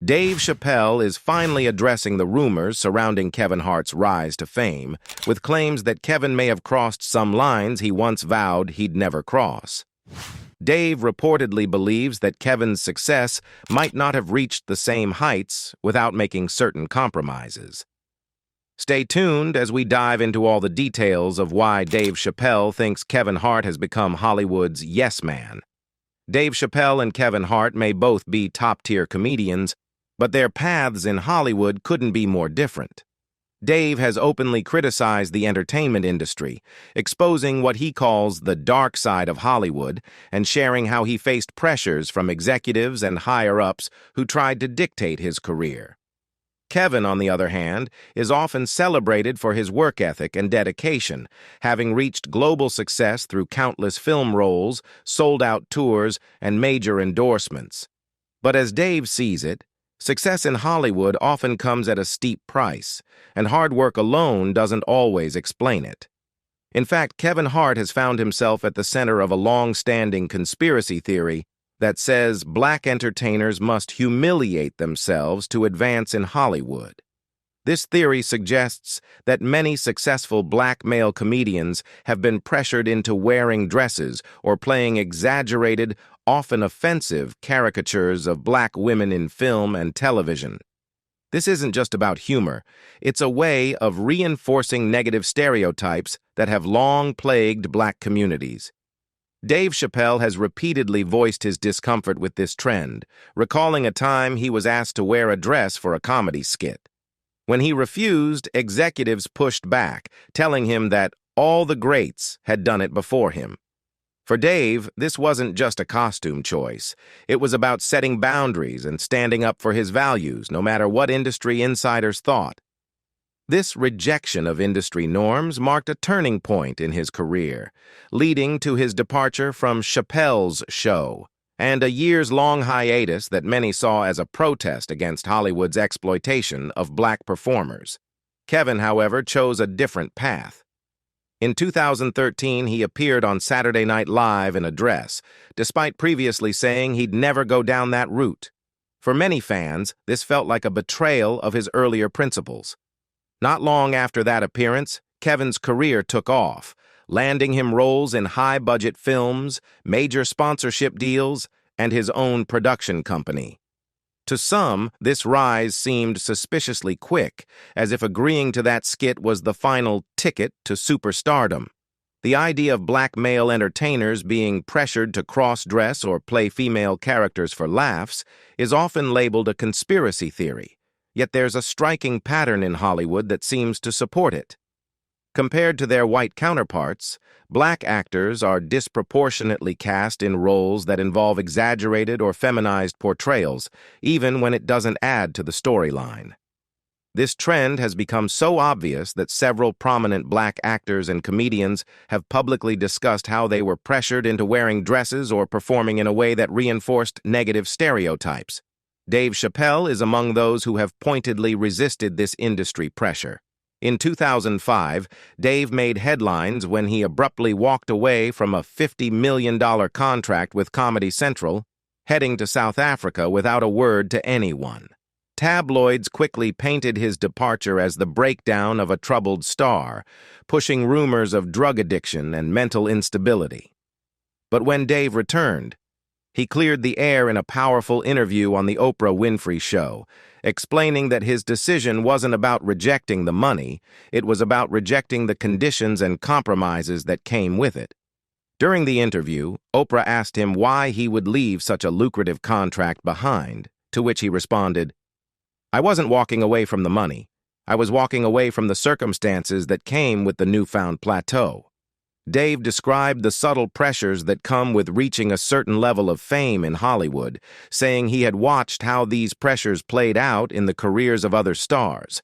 Dave Chappelle is finally addressing the rumors surrounding Kevin Hart's rise to fame, with claims that Kevin may have crossed some lines he once vowed he'd never cross. Dave reportedly believes that Kevin's success might not have reached the same heights without making certain compromises. Stay tuned as we dive into all the details of why Dave Chappelle thinks Kevin Hart has become Hollywood's yes man. Dave Chappelle and Kevin Hart may both be top-tier comedians, but their paths in Hollywood couldn't be more different. Dave has openly criticized the entertainment industry, exposing what he calls the dark side of Hollywood and sharing how he faced pressures from executives and higher-ups who tried to dictate his career. Kevin, on the other hand, is often celebrated for his work ethic and dedication, having reached global success through countless film roles, sold-out tours, and major endorsements. But as Dave sees it, success in Hollywood often comes at a steep price, and hard work alone doesn't always explain it. In fact, Kevin Hart has found himself at the center of a long-standing conspiracy theory that says black entertainers must humiliate themselves to advance in Hollywood. This theory suggests that many successful black male comedians have been pressured into wearing dresses or playing exaggerated, often offensive caricatures of black women in film and television. This isn't just about humor. It's a way of reinforcing negative stereotypes that have long plagued black communities. Dave Chappelle has repeatedly voiced his discomfort with this trend, recalling a time he was asked to wear a dress for a comedy skit. When he refused, executives pushed back, telling him that all the greats had done it before him. For Dave, this wasn't just a costume choice. It was about setting boundaries and standing up for his values, no matter what industry insiders thought. This rejection of industry norms marked a turning point in his career, leading to his departure from Chappelle's Show and a years-long hiatus that many saw as a protest against Hollywood's exploitation of black performers. Kevin, however, chose a different path. In 2013, he appeared on Saturday Night Live in a dress, despite previously saying he'd never go down that route. For many fans, this felt like a betrayal of his earlier principles. Not long after that appearance, Kevin's career took off, landing him roles in high-budget films, major sponsorship deals, and his own production company. To some, this rise seemed suspiciously quick, as if agreeing to that skit was the final ticket to superstardom. The idea of black male entertainers being pressured to cross-dress or play female characters for laughs is often labeled a conspiracy theory. Yet there's a striking pattern in Hollywood that seems to support it. Compared to their white counterparts, black actors are disproportionately cast in roles that involve exaggerated or feminized portrayals, even when it doesn't add to the storyline. This trend has become so obvious that several prominent black actors and comedians have publicly discussed how they were pressured into wearing dresses or performing in a way that reinforced negative stereotypes. Dave Chappelle is among those who have pointedly resisted this industry pressure. In 2005, Dave made headlines when he abruptly walked away from a $50 million contract with Comedy Central, heading to South Africa without a word to anyone. Tabloids quickly painted his departure as the breakdown of a troubled star, pushing rumors of drug addiction and mental instability. But when Dave returned, he cleared the air in a powerful interview on the Oprah Winfrey Show, explaining that his decision wasn't about rejecting the money, it was about rejecting the conditions and compromises that came with it. During the interview, Oprah asked him why he would leave such a lucrative contract behind, to which he responded, "I wasn't walking away from the money. I was walking away from the circumstances that came with the newfound plateau." Dave described the subtle pressures that come with reaching a certain level of fame in Hollywood, saying he had watched how these pressures played out in the careers of other stars.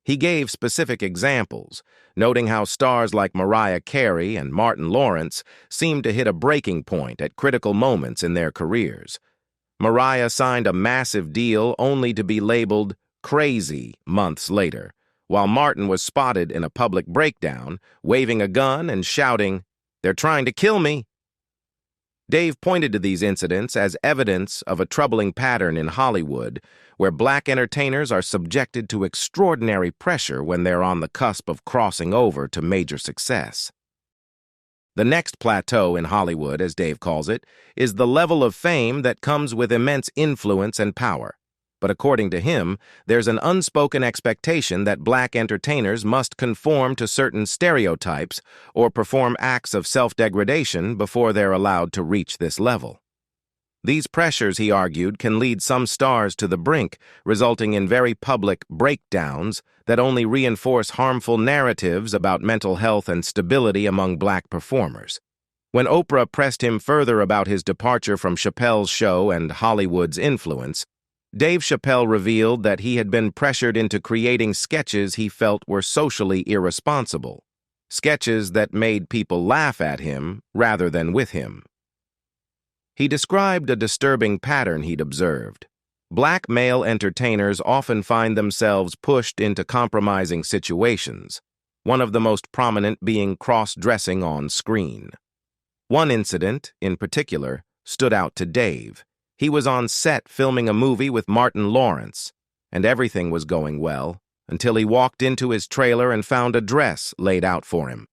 He gave specific examples, noting how stars like Mariah Carey and Martin Lawrence seemed to hit a breaking point at critical moments in their careers. Mariah signed a massive deal only to be labeled crazy months later, while Martin was spotted in a public breakdown, waving a gun and shouting, "They're trying to kill me." Dave pointed to these incidents as evidence of a troubling pattern in Hollywood, where black entertainers are subjected to extraordinary pressure when they're on the cusp of crossing over to major success. The next plateau in Hollywood, as Dave calls it, is the level of fame that comes with immense influence and power. But according to him, there's an unspoken expectation that black entertainers must conform to certain stereotypes or perform acts of self-degradation before they're allowed to reach this level. These pressures, he argued, can lead some stars to the brink, resulting in very public breakdowns that only reinforce harmful narratives about mental health and stability among black performers. When Oprah pressed him further about his departure from Chappelle's show and Hollywood's influence, Dave Chappelle revealed that he had been pressured into creating sketches he felt were socially irresponsible, sketches that made people laugh at him rather than with him. He described a disturbing pattern he'd observed. Black male entertainers often find themselves pushed into compromising situations, one of the most prominent being cross-dressing on screen. One incident, in particular, stood out to Dave. He was on set filming a movie with Martin Lawrence, and everything was going well until he walked into his trailer and found a dress laid out for him.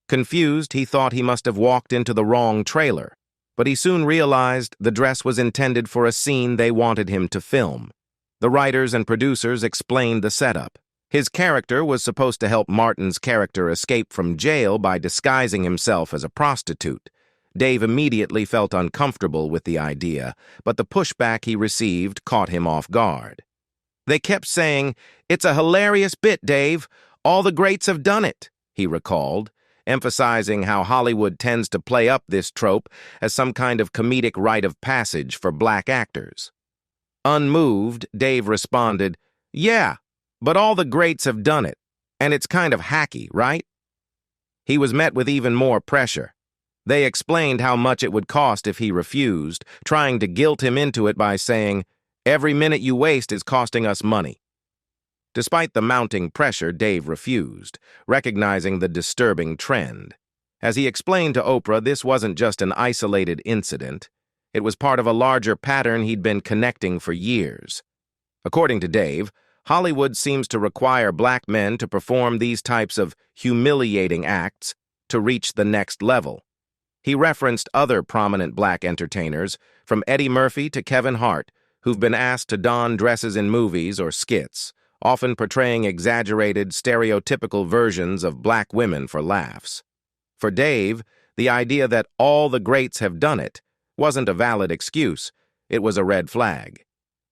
Confused, he thought he must have walked into the wrong trailer, but he soon realized the dress was intended for a scene they wanted him to film. The writers and producers explained the setup. His character was supposed to help Martin's character escape from jail by disguising himself as a prostitute. Dave immediately felt uncomfortable with the idea, but the pushback he received caught him off guard. They kept saying, "It's a hilarious bit, Dave. All the greats have done it," he recalled, emphasizing how Hollywood tends to play up this trope as some kind of comedic rite of passage for black actors. Unmoved, Dave responded, "Yeah, but all the greats have done it, and it's kind of hacky, right?" He was met with even more pressure. They explained how much it would cost if he refused, trying to guilt him into it by saying, "Every minute you waste is costing us money." Despite the mounting pressure, Dave refused, recognizing the disturbing trend. As he explained to Oprah, this wasn't just an isolated incident. It was part of a larger pattern he'd been connecting for years. According to Dave, Hollywood seems to require black men to perform these types of humiliating acts to reach the next level. He referenced other prominent black entertainers, from Eddie Murphy to Kevin Hart, who've been asked to don dresses in movies or skits, often portraying exaggerated, stereotypical versions of black women for laughs. For Dave, the idea that all the greats have done it wasn't a valid excuse, it was a red flag.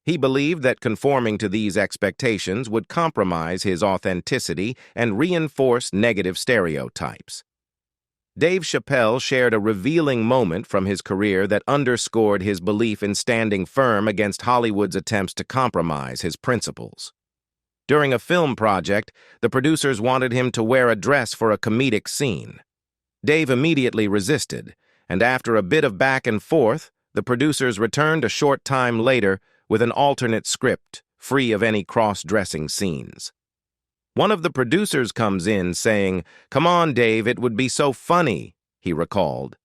He believed that conforming to these expectations would compromise his authenticity and reinforce negative stereotypes. Dave Chappelle shared a revealing moment from his career that underscored his belief in standing firm against Hollywood's attempts to compromise his principles. During a film project, the producers wanted him to wear a dress for a comedic scene. Dave immediately resisted, and after a bit of back and forth, the producers returned a short time later with an alternate script, free of any cross-dressing scenes. One of the producers comes in saying, "Come on, Dave, it would be so funny," he recalled.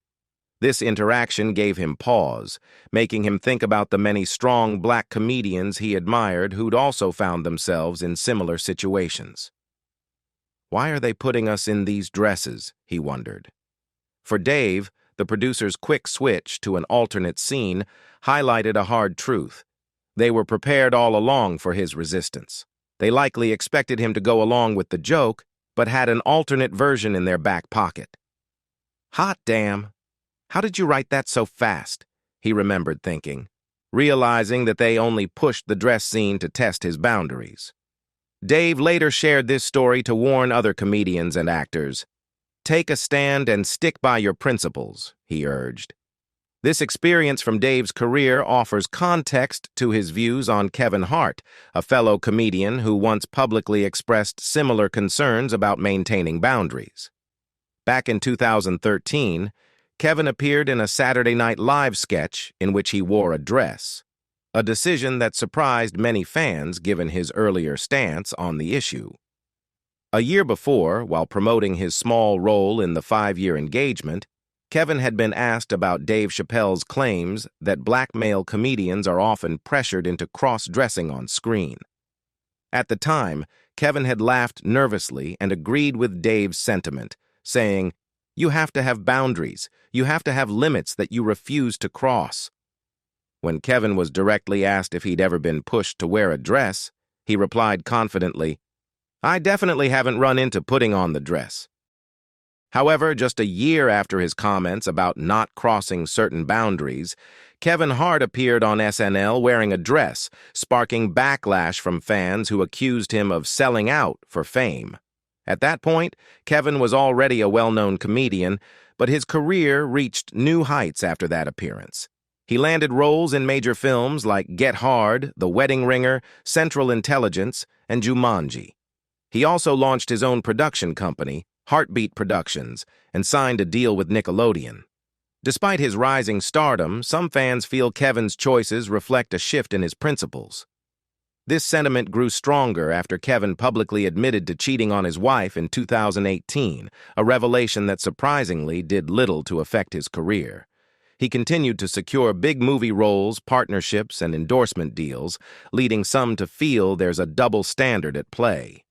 This interaction gave him pause, making him think about the many strong black comedians he admired who'd also found themselves in similar situations. Why are they putting us in these dresses, he wondered. For Dave, the producer's quick switch to an alternate scene highlighted a hard truth. They were prepared all along for his resistance. They likely expected him to go along with the joke, but had an alternate version in their back pocket. Hot damn! How did you write that so fast? He remembered thinking, realizing that they only pushed the dress scene to test his boundaries. Dave later shared this story to warn other comedians and actors. "Take a stand and stick by your principles," he urged. This experience from Dave's career offers context to his views on Kevin Hart, a fellow comedian who once publicly expressed similar concerns about maintaining boundaries. Back in 2013, Kevin appeared in a Saturday Night Live sketch in which he wore a dress, a decision that surprised many fans given his earlier stance on the issue. A year before, while promoting his small role in the 5-year engagement, Kevin had been asked about Dave Chappelle's claims that black male comedians are often pressured into cross-dressing on screen. At the time, Kevin had laughed nervously and agreed with Dave's sentiment, saying, "You have to have boundaries. You have to have limits that you refuse to cross." When Kevin was directly asked if he'd ever been pushed to wear a dress, he replied confidently, "I definitely haven't run into putting on the dress." However, just a year after his comments about not crossing certain boundaries, Kevin Hart appeared on SNL wearing a dress, sparking backlash from fans who accused him of selling out for fame. At that point, Kevin was already a well-known comedian, but his career reached new heights after that appearance. He landed roles in major films like Get Hard, The Wedding Ringer, Central Intelligence, and Jumanji. He also launched his own production company, Heartbeat Productions, and signed a deal with Nickelodeon. Despite his rising stardom, some fans feel Kevin's choices reflect a shift in his principles. This sentiment grew stronger after Kevin publicly admitted to cheating on his wife in 2018, a revelation that surprisingly did little to affect his career. He continued to secure big movie roles, partnerships, and endorsement deals, leading some to feel there's a double standard at play.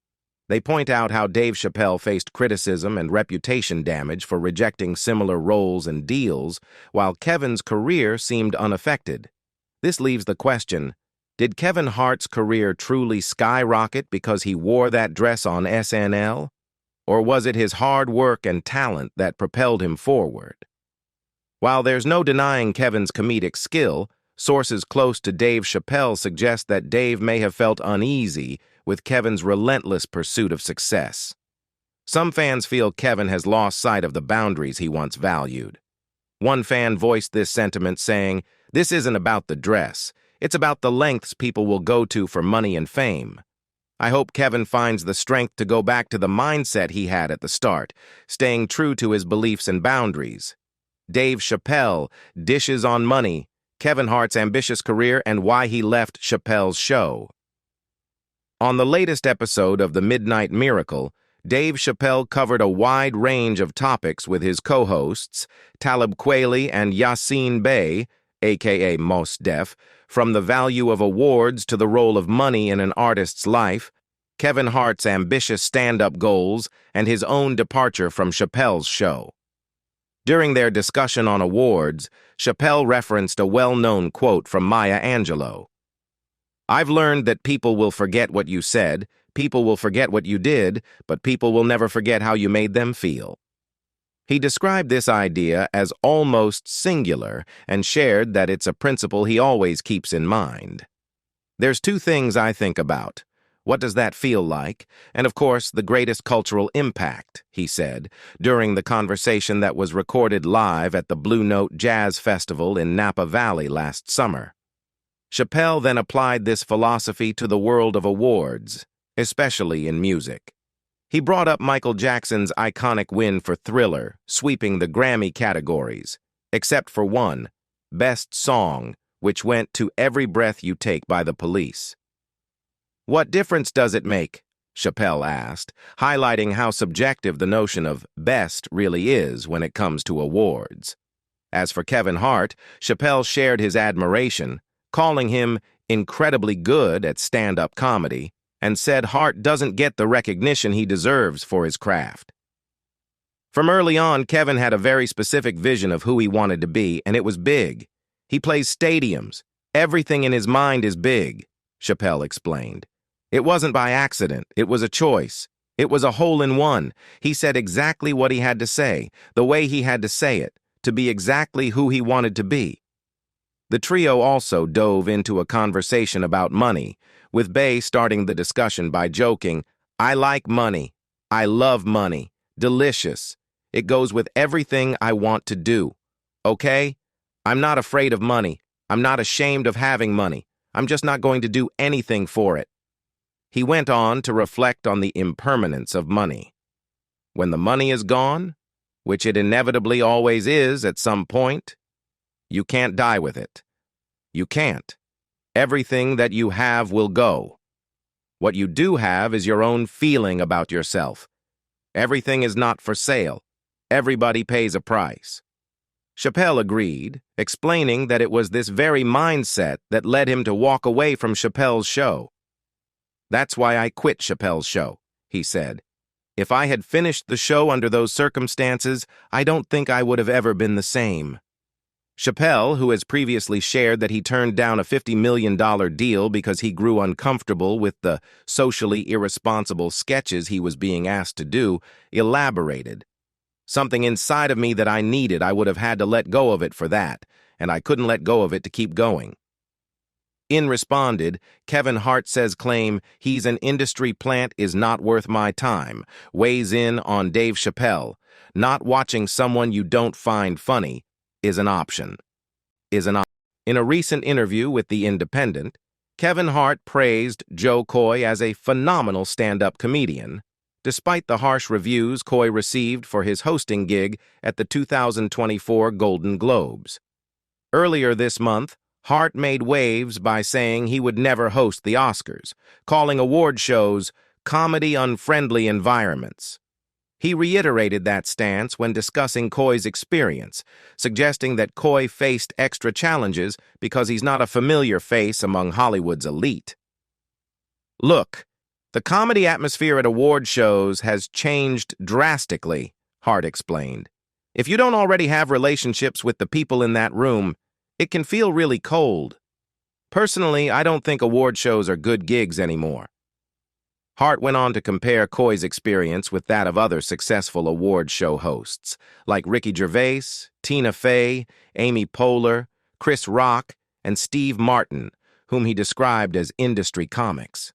They point out how Dave Chappelle faced criticism and reputation damage for rejecting similar roles and deals, while Kevin's career seemed unaffected. This leaves the question, did Kevin Hart's career truly skyrocket because he wore that dress on SNL? Or was it his hard work and talent that propelled him forward? While there's no denying Kevin's comedic skill, sources close to Dave Chappelle suggest that Dave may have felt uneasy with Kevin's relentless pursuit of success. Some fans feel Kevin has lost sight of the boundaries he once valued. One fan voiced this sentiment saying, "This isn't about the dress. It's about the lengths people will go to for money and fame." I hope Kevin finds the strength to go back to the mindset he had at the start, staying true to his beliefs and boundaries. Dave Chappelle, Dishes on Money, Kevin Hart's ambitious career, and why he left Chappelle's show. On the latest episode of The Midnight Miracle, Dave Chappelle covered a wide range of topics with his co-hosts, Talib Kweli and Yassine Bey, a.k.a. Mos Def, from the value of awards to the role of money in an artist's life, Kevin Hart's ambitious stand-up goals, and his own departure from Chappelle's show. During their discussion on awards, Chappelle referenced a well-known quote from Maya Angelou. "I've learned that people will forget what you said, people will forget what you did, but people will never forget how you made them feel." He described this idea as almost singular and shared that it's a principle he always keeps in mind. "There's two things I think about. What does that feel like? And of course, the greatest cultural impact," he said, during the conversation that was recorded live at the Blue Note Jazz Festival in Napa Valley last summer. Chappelle then applied this philosophy to the world of awards, especially in music. He brought up Michael Jackson's iconic win for Thriller, sweeping the Grammy categories, except for one, Best Song, which went to Every Breath You Take by The Police. "What difference does it make?" Chappelle asked, highlighting how subjective the notion of best really is when it comes to awards. As for Kevin Hart, Chappelle shared his admiration, calling him incredibly good at stand-up comedy, and said Hart doesn't get the recognition he deserves for his craft. From early on, Kevin had a very specific vision of who he wanted to be, and it was big. He plays stadiums. Everything in his mind is big, Chappelle explained. It wasn't by accident. It was a choice. It was a hole-in-one. He said exactly what he had to say, the way he had to say it, to be exactly who he wanted to be. The trio also dove into a conversation about money, with Bey starting the discussion by joking, "I like money. I love money. Delicious. It goes with everything I want to do. Okay? I'm not afraid of money. I'm not ashamed of having money. I'm just not going to do anything for it." He went on to reflect on the impermanence of money. When the money is gone, which it inevitably always is at some point, you can't die with it. You can't. Everything that you have will go. What you do have is your own feeling about yourself. Everything is not for sale. Everybody pays a price. Chappelle agreed, explaining that it was this very mindset that led him to walk away from Chappelle's show. "That's why I quit Chappelle's show," he said. "If I had finished the show under those circumstances, I don't think I would have ever been the same." Chappelle, who has previously shared that he turned down a $50 million deal because he grew uncomfortable with the socially irresponsible sketches he was being asked to do, elaborated. "Something inside of me that I needed, I would have had to let go of it for that, and I couldn't let go of it to keep going." In responded, Kevin Hart says claim he's an industry plant is not worth my time, weighs in on Dave Chappelle. Not watching someone you don't find funny is an option. In a recent interview with The Independent, Kevin Hart praised Joe Coy as a phenomenal stand-up comedian, despite the harsh reviews Coy received for his hosting gig at the 2024 Golden Globes. Earlier this month, Hart made waves by saying he would never host the Oscars, calling award shows comedy-unfriendly environments. He reiterated that stance when discussing Coy's experience, suggesting that Coy faced extra challenges because he's not a familiar face among Hollywood's elite. "Look, the comedy atmosphere at award shows has changed drastically," Hart explained. "If you don't already have relationships with the people in that room, it can feel really cold. Personally, I don't think award shows are good gigs anymore." Hart went on to compare Coy's experience with that of other successful award show hosts, like Ricky Gervais, Tina Fey, Amy Poehler, Chris Rock, and Steve Martin, whom he described as industry comics.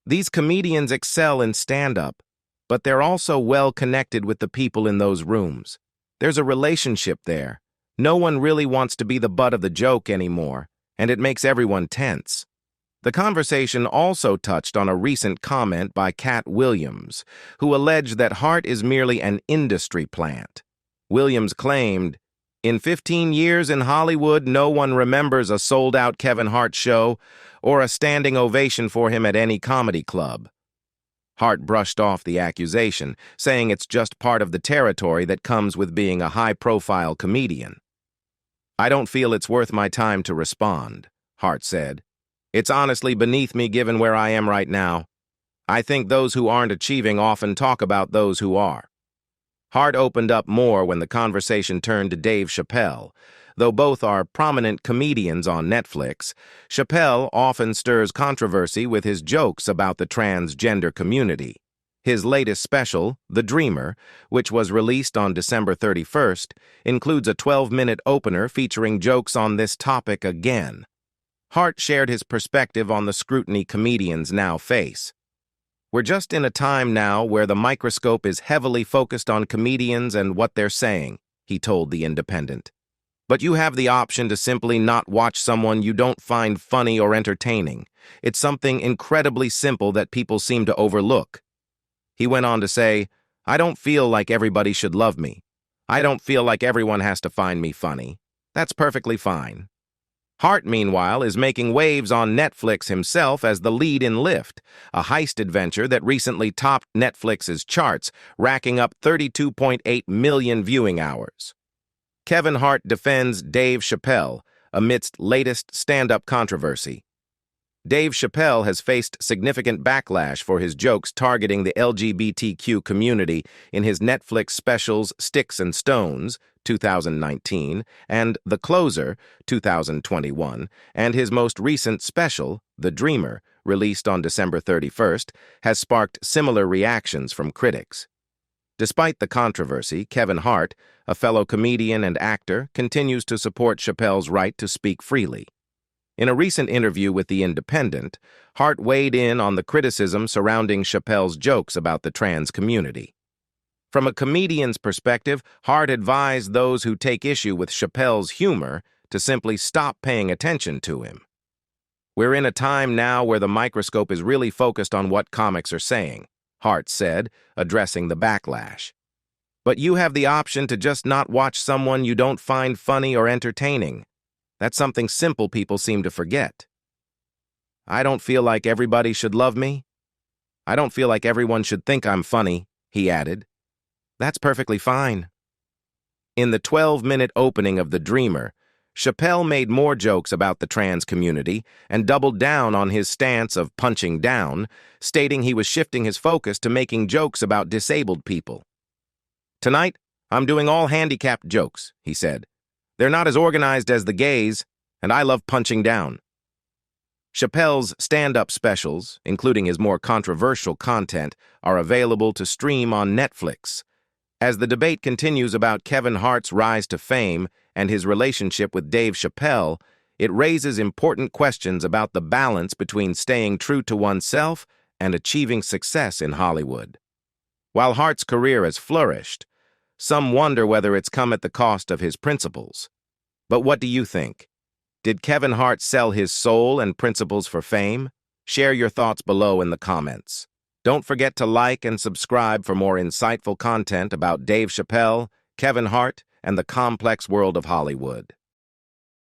"These comedians excel in stand-up, but they're also well connected with the people in those rooms. There's a relationship there. No one really wants to be the butt of the joke anymore, and it makes everyone tense." The conversation also touched on a recent comment by Cat Williams, who alleged that Hart is merely an industry plant. Williams claimed, "In 15 years in Hollywood, no one remembers a sold-out Kevin Hart show or a standing ovation for him at any comedy club." Hart brushed off the accusation, saying it's just part of the territory that comes with being a high-profile comedian. "I don't feel it's worth my time to respond," Hart said. "It's honestly beneath me given where I am right now. I think those who aren't achieving often talk about those who are." Hart opened up more when the conversation turned to Dave Chappelle. Though both are prominent comedians on Netflix, Chappelle often stirs controversy with his jokes about the transgender community. His latest special, The Dreamer, which was released on December 31st, includes a 12-minute opener featuring jokes on this topic again. Hart shared his perspective on the scrutiny comedians now face. "We're just in a time now where the microscope is heavily focused on comedians and what they're saying," he told The Independent. "But you have the option to simply not watch someone you don't find funny or entertaining. It's something incredibly simple that people seem to overlook." He went on to say, "I don't feel like everybody should love me. I don't feel like everyone has to find me funny. That's perfectly fine." Hart, meanwhile, is making waves on Netflix himself as the lead in Lift, a heist adventure that recently topped Netflix's charts, racking up 32.8 million viewing hours. Kevin Hart defends Dave Chappelle amidst latest stand-up controversy. Dave Chappelle has faced significant backlash for his jokes targeting the LGBTQ community in his Netflix specials Sticks and Stones, 2019, and The Closer, 2021, and his most recent special, The Dreamer, released on December 31st, has sparked similar reactions from critics. Despite the controversy, Kevin Hart, a fellow comedian and actor, continues to support Chappelle's right to speak freely. In a recent interview with The Independent, Hart weighed in on the criticism surrounding Chappelle's jokes about the trans community. From a comedian's perspective, Hart advised those who take issue with Chappelle's humor to simply stop paying attention to him. "We're in a time now where the microscope is really focused on what comics are saying," Hart said, addressing the backlash. "But you have the option to just not watch someone you don't find funny or entertaining. That's something simple people seem to forget. I don't feel like everybody should love me. I don't feel like everyone should think I'm funny," he added. "That's perfectly fine." In the 12-minute opening of The Dreamer, Chappelle made more jokes about the trans community and doubled down on his stance of punching down, stating he was shifting his focus to making jokes about disabled people. "Tonight, I'm doing all handicapped jokes," he said. "They're not as organized as the gays, and I love punching down." Chappelle's stand-up specials, including his more controversial content, are available to stream on Netflix. As the debate continues about Kevin Hart's rise to fame and his relationship with Dave Chappelle, it raises important questions about the balance between staying true to oneself and achieving success in Hollywood. While Hart's career has flourished, some wonder whether it's come at the cost of his principles. But what do you think? Did Kevin Hart sell his soul and principles for fame? Share your thoughts below in the comments. Don't forget to like and subscribe for more insightful content about Dave Chappelle, Kevin Hart, and the complex world of Hollywood.